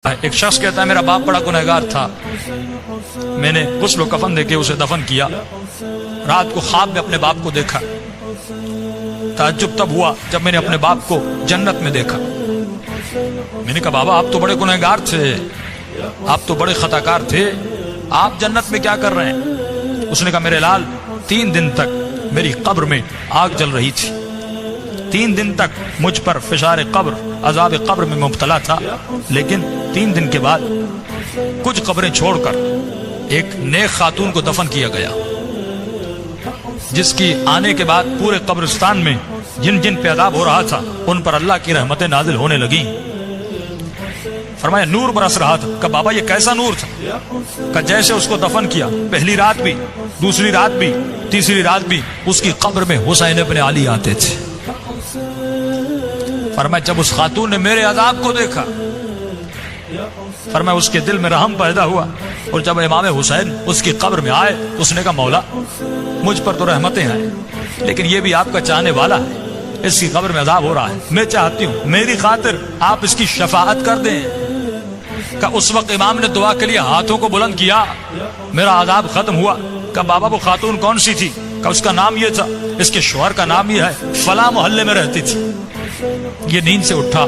ایک شخص کہتا ہے میرا باپ بڑا گنہگار تھا، میں نے غسل و کفن دے کے اسے دفن کیا، رات کو خواب میں اپنے باپ کو دیکھا، تعجب تب ہوا جب میں نے اپنے باپ کو جنت میں دیکھا۔ میں نے کہا بابا آپ تو بڑے گنہگار تھے، آپ تو بڑے خطا کار تھے، آپ جنت میں کیا کر رہے ہیں؟ اس نے کہا میرے لال 3 دن تک میری قبر میں آگ جل رہی تھی، 3 دن تک مجھ پر فشار قبر عذاب قبر میں مبتلا تھا، لیکن 3 دن کے بعد کچھ قبریں چھوڑ کر ایک نیک خاتون کو دفن کیا گیا، جس کی آنے کے بعد پورے قبرستان میں جن جن پہ عذاب ہو رہا تھا ان پر اللہ کی رحمتیں نازل ہونے لگیں۔ فرمایا نور برس رہا تھا۔ کہا بابا یہ کیسا نور تھا؟ کہا جیسے اس کو دفن کیا پہلی رات بھی، دوسری رات بھی، تیسری رات بھی اس کی قبر میں حسین ابن علی آتے تھے۔ فرمایا جب اس خاتون نے میرے عذاب کو دیکھا، فرمایا اس کے دل میں رحم پیدا ہوا، اور جب امام حسین اس کی قبر میں آئے تو اس نے کہا مولا مجھ پر تو رحمتیں ہیں لیکن یہ بھی آپ کا چاہنے والا ہے، اس کی قبر میں عذاب ہو رہا ہے، میں چاہتی ہوں میری خاطر آپ اس کی شفاعت کر دیں۔ کہ اس وقت امام نے دعا کے لیے ہاتھوں کو بلند کیا، میرا عذاب ختم ہوا۔ کہ بابا وہ خاتون کون سی تھی؟ کہ اس کا نام یہ تھا، اس کے شوہر کا نام یہ ہے، فلاں محلے میں رہتی تھی۔ یہ نیند سے اٹھا،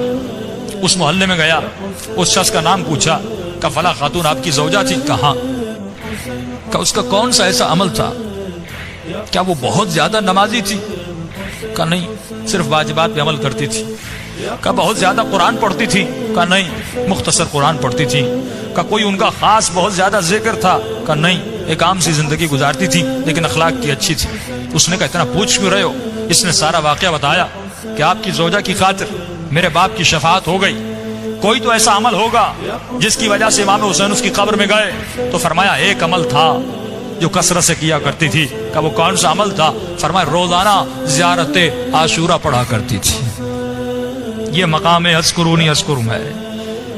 اس محلے میں گیا، اس شخص کا نام پوچھا کہ فلاں خاتون آپ کی زوجہ تھی؟ کہاں؟ کہ اس کا کون سا ایسا عمل تھا؟ کیا وہ بہت زیادہ نمازی تھی؟ کہ نہیں، صرف واجبات پہ عمل کرتی تھی۔ کہ بہت زیادہ قرآن پڑھتی تھی؟ کہ نہیں، مختصر قرآن پڑھتی تھی۔ کہ کوئی ان کا خاص بہت زیادہ ذکر تھا؟ کہ نہیں، ایک عام سی زندگی گزارتی تھی لیکن اخلاق کی اچھی تھی۔ اس نے کہا اتنا پوچھ کیوں رہے ہو؟ اس نے سارا واقعہ بتایا کہ آپ کی زوجہ کی خاطر میرے باپ کی شفاعت ہو گئی، کوئی تو ایسا عمل ہوگا جس کی وجہ سے امام حسین اس کی قبر میں گئے۔ تو فرمایا ایک عمل تھا جو کثرت سے کیا کرتی تھی۔ کہ وہ کون سا عمل تھا؟ فرمایا روزانہ زیارت عاشورہ پڑھا کرتی تھی۔ یہ مقام اذکرونی اذکرکم ہے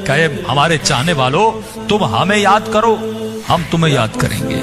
کہ ہمارے چاہنے والوں تم ہمیں یاد کرو، ہم تمہیں یاد کریں گے۔